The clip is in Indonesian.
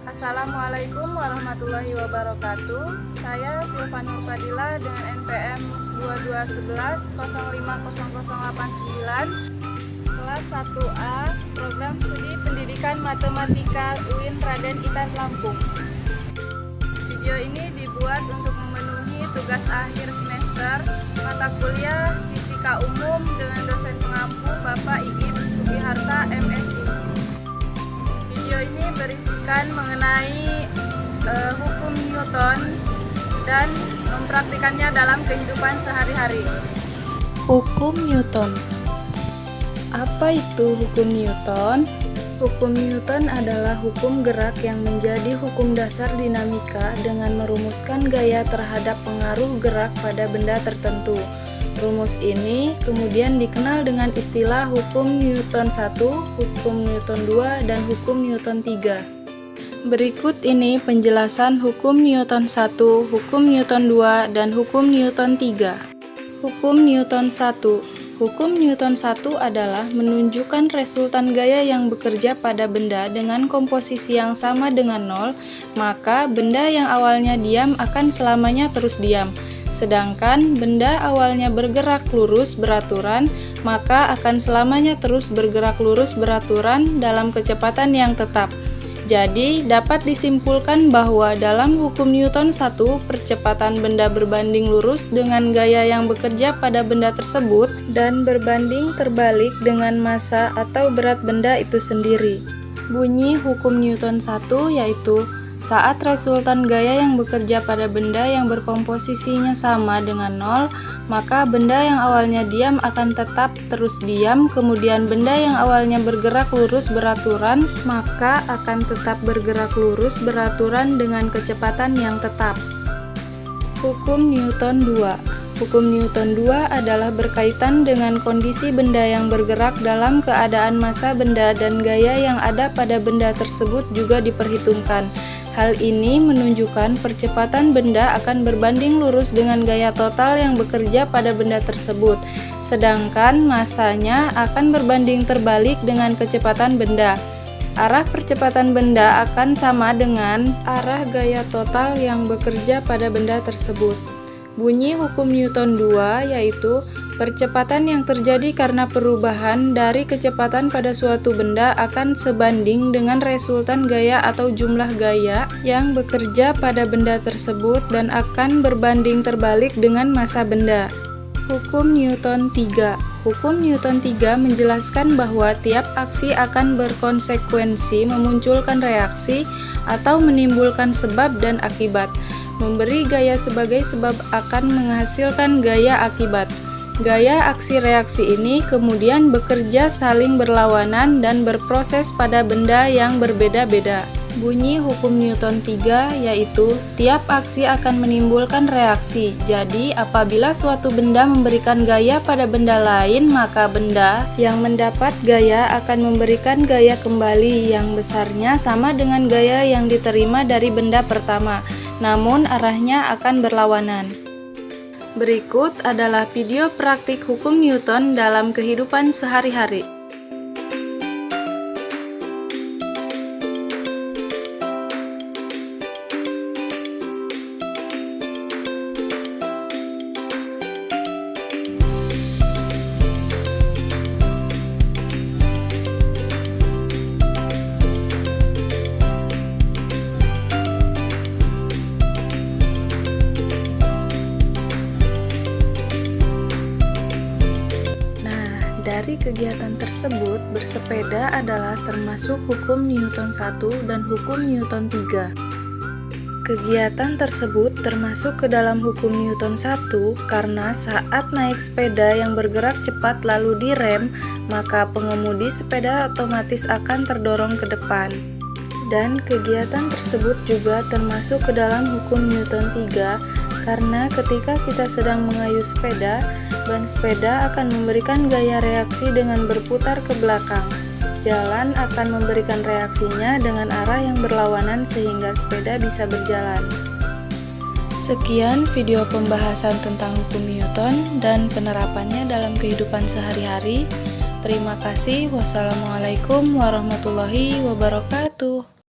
Assalamualaikum warahmatullahi wabarakatuh. Saya Silvani Fadila dengan NPM 2211 kelas 1A, Program Studi Pendidikan Matematika UIN Raden Intan Lampung. Video ini dibuat untuk memenuhi tugas akhir semester mata kuliah Fisika Umum dengan dosen pengampu Bapak Iip Sugiharta MSI. Video ini berisikan mengenai hukum Newton dan mempraktikannya dalam kehidupan sehari-hari. Hukum Newton. Apa itu hukum Newton? Hukum Newton adalah hukum gerak yang menjadi hukum dasar dinamika dengan merumuskan gaya terhadap pengaruh gerak pada benda tertentu. Rumus ini kemudian dikenal dengan istilah hukum Newton 1, hukum Newton 2, dan hukum Newton 3. Berikut ini penjelasan hukum Newton 1, hukum Newton 2, dan hukum Newton 3. Hukum Newton 1. Hukum Newton 1 adalah menunjukkan resultan gaya yang bekerja pada benda dengan komposisi yang sama dengan 0, maka benda yang awalnya diam akan selamanya terus diam. Sedangkan benda awalnya bergerak lurus beraturan, maka akan selamanya terus bergerak lurus beraturan dalam kecepatan yang tetap. Jadi, dapat disimpulkan bahwa dalam hukum Newton 1, percepatan benda berbanding lurus dengan gaya yang bekerja pada benda tersebut dan berbanding terbalik dengan massa atau berat benda itu sendiri. Bunyi hukum Newton 1 yaitu saat resultan gaya yang bekerja pada benda yang berkomposisinya sama dengan 0, maka benda yang awalnya diam akan tetap terus diam, kemudian benda yang awalnya bergerak lurus beraturan, maka akan tetap bergerak lurus beraturan dengan kecepatan yang tetap. Hukum Newton 2. Hukum Newton 2 adalah berkaitan dengan kondisi benda yang bergerak dalam keadaan massa benda dan gaya yang ada pada benda tersebut juga diperhitungkan. Hal ini menunjukkan percepatan benda akan berbanding lurus dengan gaya total yang bekerja pada benda tersebut, sedangkan massanya akan berbanding terbalik dengan kecepatan benda. Arah percepatan benda akan sama dengan arah gaya total yang bekerja pada benda tersebut. Bunyi hukum Newton 2 yaitu percepatan yang terjadi karena perubahan dari kecepatan pada suatu benda akan sebanding dengan resultan gaya atau jumlah gaya yang bekerja pada benda tersebut dan akan berbanding terbalik dengan massa benda. Hukum Newton 3. Hukum Newton 3 menjelaskan bahwa tiap aksi akan berkonsekuensi memunculkan reaksi atau menimbulkan sebab dan akibat. Memberi gaya sebagai sebab akan menghasilkan gaya akibat. Gaya aksi reaksi ini kemudian bekerja saling berlawanan dan berproses pada benda yang berbeda-beda. Bunyi hukum Newton 3 yaitu tiap aksi akan menimbulkan reaksi. Jadi apabila suatu benda memberikan gaya pada benda lain, maka benda yang mendapat gaya akan memberikan gaya kembali yang besarnya sama dengan gaya yang diterima dari benda pertama, namun arahnya akan berlawanan. Berikut adalah video praktik hukum Newton dalam kehidupan sehari-hari. Dari kegiatan tersebut, bersepeda adalah termasuk hukum Newton 1 dan hukum Newton 3. Kegiatan tersebut termasuk ke dalam hukum Newton 1 karena saat naik sepeda yang bergerak cepat lalu direm, maka pengemudi sepeda otomatis akan terdorong ke depan. Dan kegiatan tersebut juga termasuk ke dalam hukum Newton 3 karena ketika kita sedang mengayuh sepeda, ban sepeda akan memberikan gaya reaksi dengan berputar ke belakang. Jalan akan memberikan reaksinya dengan arah yang berlawanan sehingga sepeda bisa berjalan. Sekian video pembahasan tentang hukum Newton dan penerapannya dalam kehidupan sehari-hari. Terima kasih. Wassalamualaikum warahmatullahi wabarakatuh.